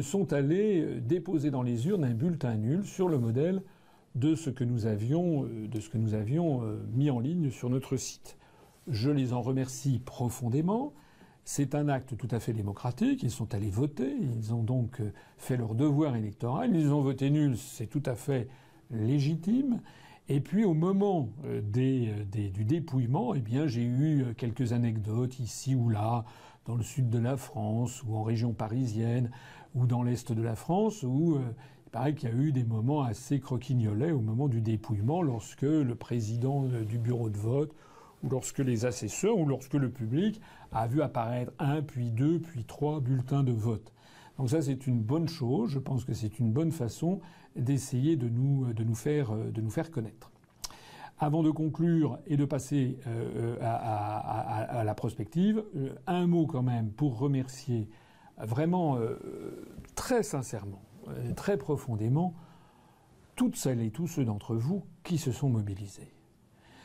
Speaker 1: sont allés déposer dans les urnes un bulletin nul sur le modèle de ce que nous avions mis en ligne sur notre site. Je les en remercie profondément. C'est un acte tout à fait démocratique. Ils sont allés voter. Ils ont donc fait leur devoir électoral. Ils ont voté nul. C'est tout à fait légitime. Et puis au moment du dépouillement, eh bien, j'ai eu quelques anecdotes ici ou là, dans le sud de la France, ou en région parisienne, ou dans l'est de la France, où il paraît qu'il y a eu des moments assez croquignolets au moment du dépouillement, lorsque le président du bureau de vote, ou lorsque les assesseurs, ou lorsque le public a vu apparaître 1, puis 2, puis 3 bulletins de vote. Donc ça, c'est une bonne chose. Je pense que c'est une bonne façon d'essayer de nous faire connaître. Avant de conclure et de passer à la prospective, un mot quand même pour remercier vraiment très sincèrement, très profondément, toutes celles et tous ceux d'entre vous qui se sont mobilisés.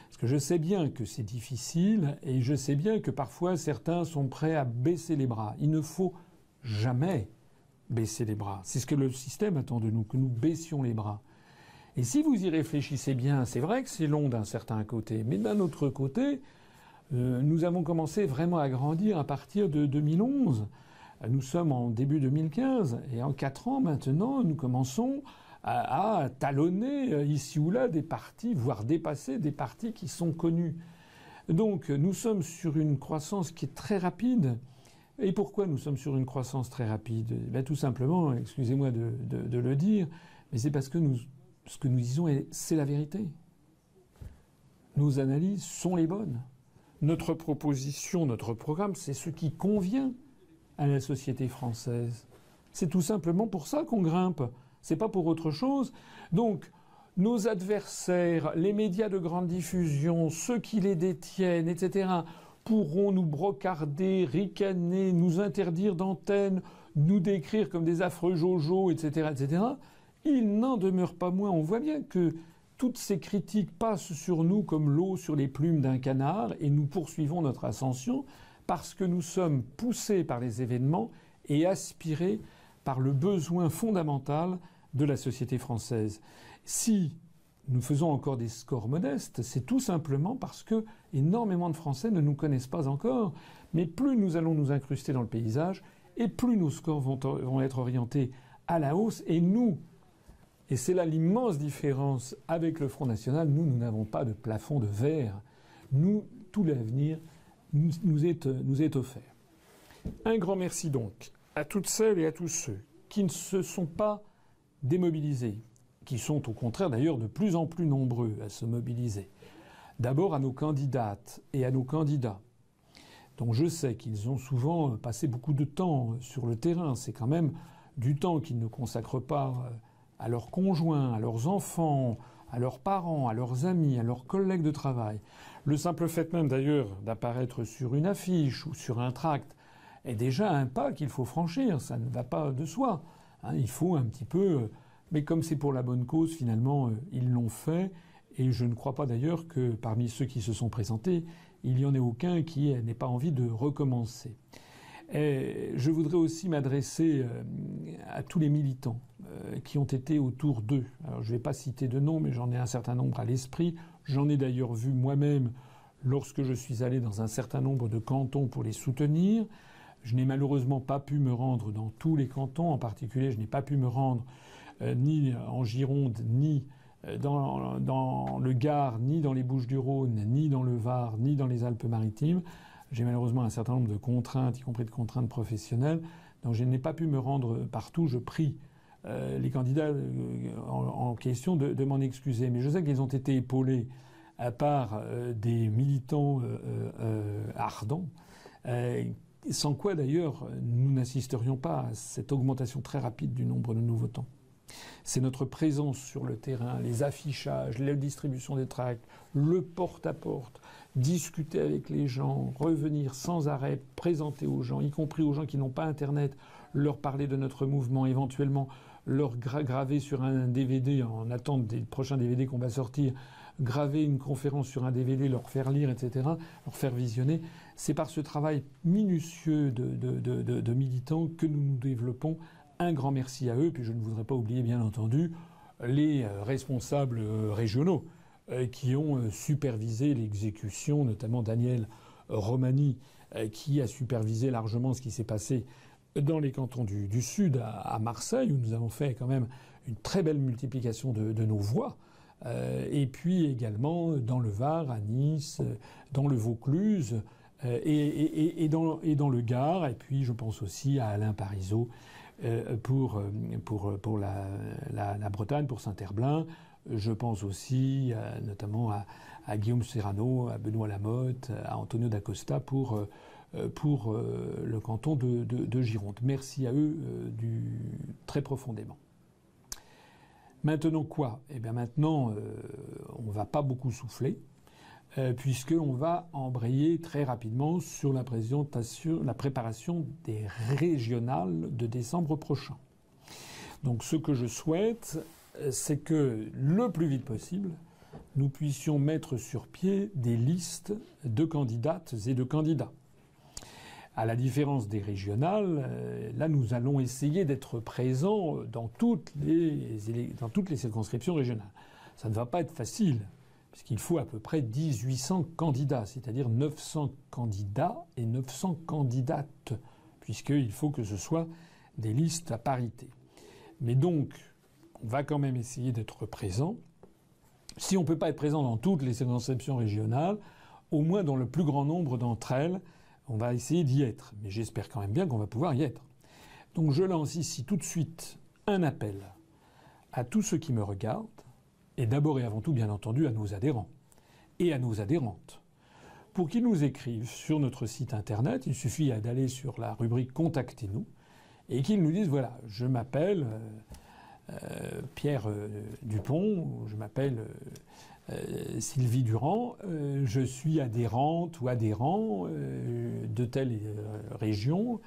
Speaker 1: Parce que je sais bien que c'est difficile et je sais bien que parfois certains sont prêts à baisser les bras. Il ne faut jamais baisser les bras. C'est ce que le système attend de nous, que nous baissions les bras. Et si vous y réfléchissez bien, c'est vrai que c'est long d'un certain côté, mais d'un autre côté, nous avons commencé vraiment à grandir à partir de 2011. Nous sommes en début 2015 et en 4 ans maintenant, nous commençons à talonner ici ou là des partis, voire dépasser des partis qui sont connus. Donc nous sommes sur une croissance qui est très rapide. Et pourquoi nous sommes sur une croissance très rapide ? Ben, tout simplement, excusez-moi de le dire, mais c'est parce que ce que nous disons, c'est la vérité. Nos analyses sont les bonnes. Notre proposition, notre programme, c'est ce qui convient à la société française. C'est tout simplement pour ça qu'on grimpe. C'est pas pour autre chose. Donc, nos adversaires, les médias de grande diffusion, ceux qui les détiennent, etc., pourront nous brocarder, ricaner, nous interdire d'antenne, nous décrire comme des affreux jojo, etc., etc. Il n'en demeure pas moins. On voit bien que toutes ces critiques passent sur nous comme l'eau sur les plumes d'un canard et nous poursuivons notre ascension parce que nous sommes poussés par les événements et aspirés par le besoin fondamental de la société française. Si nous faisons encore des scores modestes, c'est tout simplement parce que énormément de Français ne nous connaissent pas encore. Mais plus nous allons nous incruster dans le paysage, et plus nos scores vont être orientés à la hausse. Et nous, et c'est là l'immense différence avec le Front National, nous n'avons pas de plafond de verre. Nous, tout l'avenir nous est offert. Un grand merci donc à toutes celles et à tous ceux qui ne se sont pas démobilisés, qui sont au contraire d'ailleurs de plus en plus nombreux à se mobiliser. D'abord à nos candidates et à nos candidats, dont je sais qu'ils ont souvent passé beaucoup de temps sur le terrain. C'est quand même du temps qu'ils ne consacrent pas à leurs conjoints, à leurs enfants, à leurs parents, à leurs amis, à leurs collègues de travail. Le simple fait même d'ailleurs d'apparaître sur une affiche ou sur un tract est déjà un pas qu'il faut franchir. Ça ne va pas de soi. Il faut un petit peu... Mais comme c'est pour la bonne cause, finalement, ils l'ont fait. Et je ne crois pas d'ailleurs que parmi ceux qui se sont présentés, il n'y en ait aucun qui n'ait pas envie de recommencer. Et je voudrais aussi m'adresser à tous les militants qui ont été autour d'eux. Alors je ne vais pas citer de noms, mais j'en ai un certain nombre à l'esprit. J'en ai d'ailleurs vu moi-même lorsque je suis allé dans un certain nombre de cantons pour les soutenir. Je n'ai malheureusement pas pu me rendre dans tous les cantons. En particulier, je n'ai pas pu me rendre ni en Gironde, ni dans le Gard, ni dans les Bouches-du-Rhône, ni dans le Var, ni dans les Alpes-Maritimes. J'ai malheureusement un certain nombre de contraintes, y compris de contraintes professionnelles. Donc je n'ai pas pu me rendre partout. Je prie les candidats en question de m'en excuser. Mais je sais qu'ils ont été épaulés par des militants ardents sans quoi d'ailleurs nous n'assisterions pas à cette augmentation très rapide du nombre de nouveaux votants. C'est notre présence sur le terrain, les affichages, la distribution des tracts, le porte-à-porte, discuter avec les gens, revenir sans arrêt, présenter aux gens, y compris aux gens qui n'ont pas Internet, leur parler de notre mouvement, éventuellement leur graver sur un DVD en attente des prochains DVD qu'on va sortir, graver une conférence sur un DVD, leur faire lire, etc., leur faire visionner. C'est par ce travail minutieux de militants que nous nous développons. Un grand merci à eux. Puis je ne voudrais pas oublier, bien entendu, les responsables régionaux qui ont supervisé l'exécution, notamment Daniel Romani, qui a supervisé largement ce qui s'est passé dans les cantons du Sud, à Marseille, où nous avons fait quand même une très belle multiplication de nos voix. Et puis également dans le Var, à Nice, dans le Vaucluse et dans le Gard. Et puis je pense aussi à Alain Parizeau pour la Bretagne, pour Saint-Herblain. Je pense aussi notamment à Guillaume Serrano, à Benoît Lamotte, à Antonio d'Acosta pour le canton de Gironde. Merci à eux très profondément. Maintenant quoi? Eh bien maintenant, on ne va pas beaucoup souffler, puisqu'on va embrayer très rapidement sur la préparation des régionales de décembre prochain. Donc ce que je souhaite, c'est que le plus vite possible, nous puissions mettre sur pied des listes de candidates et de candidats. À la différence des régionales, là nous allons essayer d'être présents dans toutes les circonscriptions régionales. Ça ne va pas être facile, puisqu'il faut à peu près 1800 candidats, c'est-à-dire 900 candidats et 900 candidates, puisqu'il faut que ce soit des listes à parité. Mais donc, on va quand même essayer d'être présents. Si on ne peut pas être présent dans toutes les circonscriptions régionales, au moins dans le plus grand nombre d'entre elles, on va essayer d'y être. Mais j'espère quand même bien qu'on va pouvoir y être. Donc je lance ici tout de suite un appel à tous ceux qui me regardent, et d'abord et avant tout, bien entendu, à nos adhérents et à nos adhérentes, pour qu'ils nous écrivent sur notre site internet. Il suffit d'aller sur la rubrique « Contactez-nous » et qu'ils nous disent « Voilà, je m'appelle Pierre Dupont, je m'appelle Sylvie Durand, je suis adhérente ou adhérent de telle région,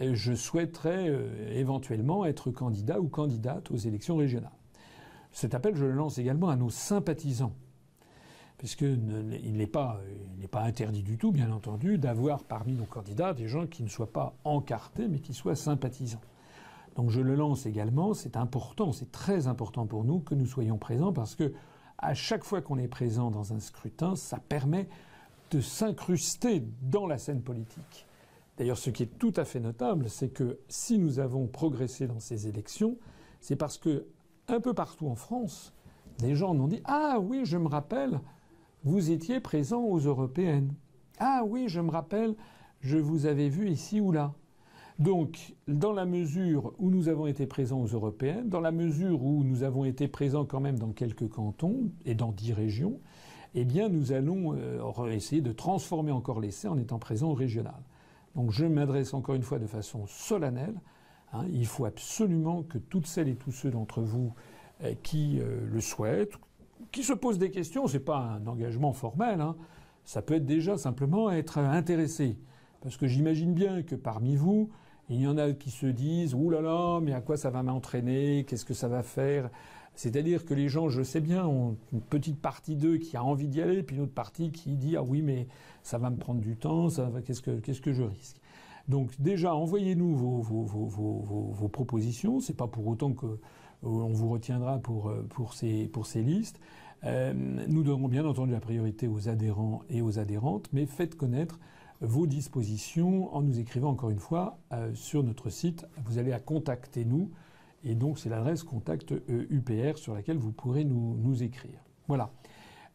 Speaker 1: je souhaiterais éventuellement être candidat ou candidate aux élections régionales. » Cet appel, je le lance également à nos sympathisants, puisqu'il n'est pas interdit du tout, bien entendu, d'avoir parmi nos candidats des gens qui ne soient pas encartés, mais qui soient sympathisants. Donc je le lance également, c'est important, c'est très important pour nous que nous soyons présents, parce que à chaque fois qu'on est présent dans un scrutin, ça permet de s'incruster dans la scène politique. D'ailleurs, ce qui est tout à fait notable, c'est que si nous avons progressé dans ces élections, c'est parce que un peu partout en France, des gens m'ont dit « Ah oui, je me rappelle, vous étiez présent aux européennes. Ah oui, je me rappelle, je vous avais vu ici ou là. » Donc, dans la mesure où nous avons été présents aux européennes, dans la mesure où nous avons été présents quand même dans quelques cantons et dans 10 régions, eh bien nous allons essayer de transformer encore l'essai en étant présents au régional. Donc je m'adresse encore une fois de façon solennelle. Il faut absolument que toutes celles et tous ceux d'entre vous qui le souhaitent, qui se posent des questions, c'est pas un engagement formel, ça peut être déjà simplement être intéressé. Parce que j'imagine bien que parmi vous, il y en a qui se disent « Ouh là là, mais à quoi ça va m'entraîner? Qu'est-ce que ça va faire ?» C'est-à-dire que les gens, je sais bien, ont une petite partie d'eux qui a envie d'y aller, puis une autre partie qui dit « Ah oui, mais ça va me prendre du temps, qu'est-ce que je risque ?» Donc déjà, envoyez-nous vos propositions. C'est pas pour autant qu'on vous retiendra pour ces listes. Nous donnerons bien entendu la priorité aux adhérents et aux adhérentes, mais faites connaître vos dispositions en nous écrivant encore une fois sur notre site. Vous allez à Contactez-nous et donc c'est l'adresse Contact UPR sur laquelle vous pourrez nous écrire. Voilà.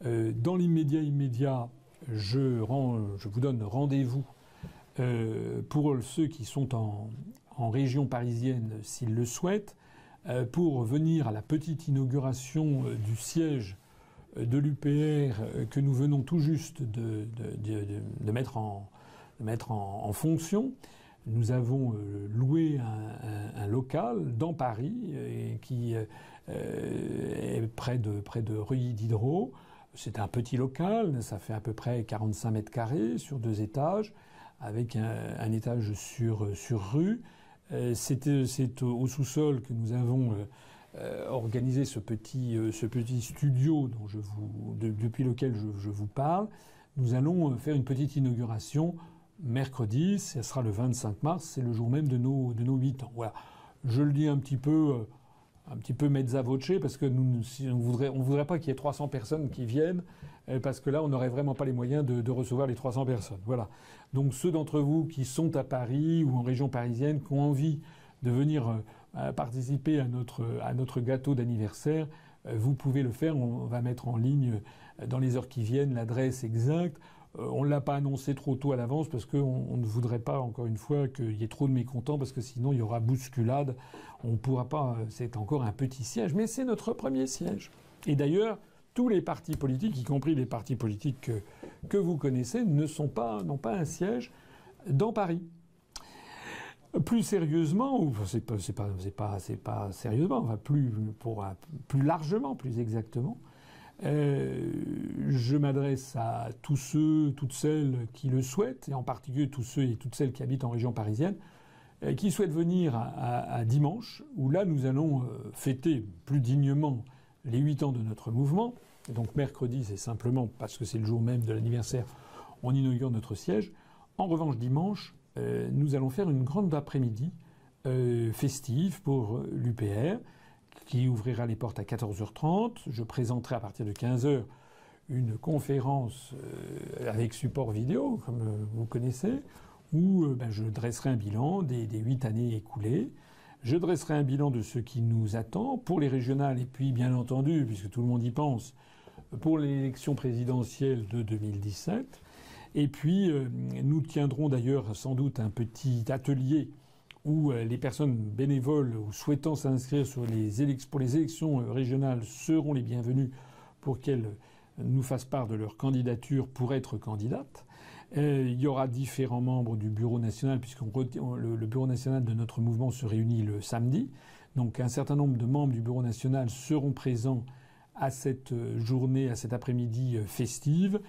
Speaker 1: Dans l'immédiat, je vous donne rendez-vous pour ceux qui sont en région parisienne s'ils le souhaitent, pour venir à la petite inauguration du siège de l'UPR que nous venons tout juste de mettre mettre en fonction. Nous avons loué un local dans Paris qui est près de Reuilly Diderot. C'est un petit local, ça fait à peu près 45 mètres carrés sur 2 étages, avec un étage sur rue. C'est au sous-sol que nous avons organisé ce petit studio depuis lequel je vous parle. Nous allons faire une petite inauguration mercredi, ce sera le 25 mars, c'est le jour même de nos 8 ans. Voilà. Je le dis un petit peu mezza voce, parce que on voudrait pas qu'il y ait 300 personnes qui viennent, parce que là, on n'aurait vraiment pas les moyens de recevoir les 300 personnes. Voilà. Donc ceux d'entre vous qui sont à Paris ou en région parisienne, qui ont envie de venir participer à notre gâteau d'anniversaire, vous pouvez le faire. On va mettre en ligne dans les heures qui viennent l'adresse exacte. On ne l'a pas annoncé trop tôt à l'avance parce qu'on ne voudrait pas, encore une fois, qu'il y ait trop de mécontents, parce que sinon il y aura bousculade. On ne pourra pas. C'est encore un petit siège, mais c'est notre premier siège. Et d'ailleurs, tous les partis politiques, y compris les partis politiques que vous connaissez, n'ont pas un siège dans Paris. Plus sérieusement, ou c'est pas sérieusement, enfin plus largement, plus exactement. Je m'adresse à tous ceux, toutes celles qui le souhaitent, et en particulier tous ceux et toutes celles qui habitent en région parisienne, qui souhaitent venir à dimanche, où là nous allons fêter plus dignement les 8 ans de notre mouvement. Et donc mercredi, c'est simplement parce que c'est le jour même de l'anniversaire, on inaugure notre siège. En revanche, dimanche, nous allons faire une grande après-midi festive pour l'UPR, qui ouvrira les portes à 14h30. Je présenterai à partir de 15h une conférence avec support vidéo, comme vous connaissez, où je dresserai un bilan des 8 années écoulées. Je dresserai un bilan de ce qui nous attend pour les régionales, et puis bien entendu, puisque tout le monde y pense, pour l'élection présidentielle de 2017. Et puis nous tiendrons d'ailleurs sans doute un petit atelier où les personnes bénévoles ou souhaitant s'inscrire pour les élections régionales seront les bienvenues pour qu'elles nous fassent part de leur candidature pour être candidates. Il y aura différents membres du bureau national, puisque le bureau national de notre mouvement se réunit le samedi. Donc un certain nombre de membres du bureau national seront présents à cette journée, à cet après-midi festive,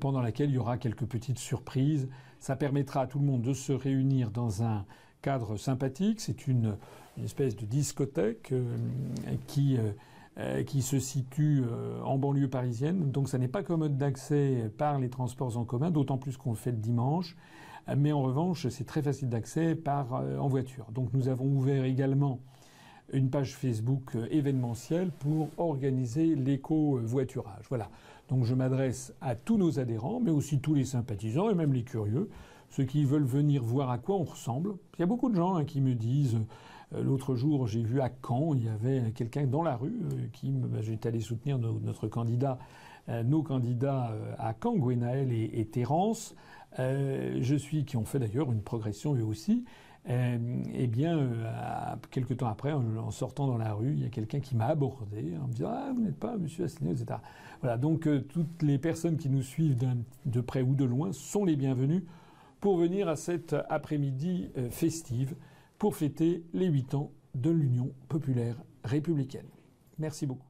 Speaker 1: pendant laquelle il y aura quelques petites surprises. Ça permettra à tout le monde de se réunir dans un cadre sympathique. C'est une espèce de discothèque qui se situe en banlieue parisienne. Donc ça n'est pas commode d'accès par les transports en commun, d'autant plus qu'on le fait le dimanche. Mais en revanche, c'est très facile d'accès en voiture. Donc nous avons ouvert également une page Facebook événementielle pour organiser l'éco-voiturage. Voilà. Donc je m'adresse à tous nos adhérents, mais aussi tous les sympathisants et même les curieux, ceux qui veulent venir voir à quoi on ressemble. Il y a beaucoup de gens qui me disent... L'autre jour, j'ai vu à Caen, il y avait quelqu'un dans la rue j'étais allé soutenir nos candidats à Caen, Gwenaël et Terence, qui ont fait d'ailleurs une progression eux aussi. Quelque temps après, en sortant dans la rue, il y a quelqu'un qui m'a abordé en me disant « Ah, vous n'êtes pas monsieur Asselineau, etc. » Voilà, donc toutes les personnes qui nous suivent de près ou de loin sont les bienvenues pour venir à cet après-midi festive pour fêter les 8 ans de l'Union populaire républicaine. Merci beaucoup.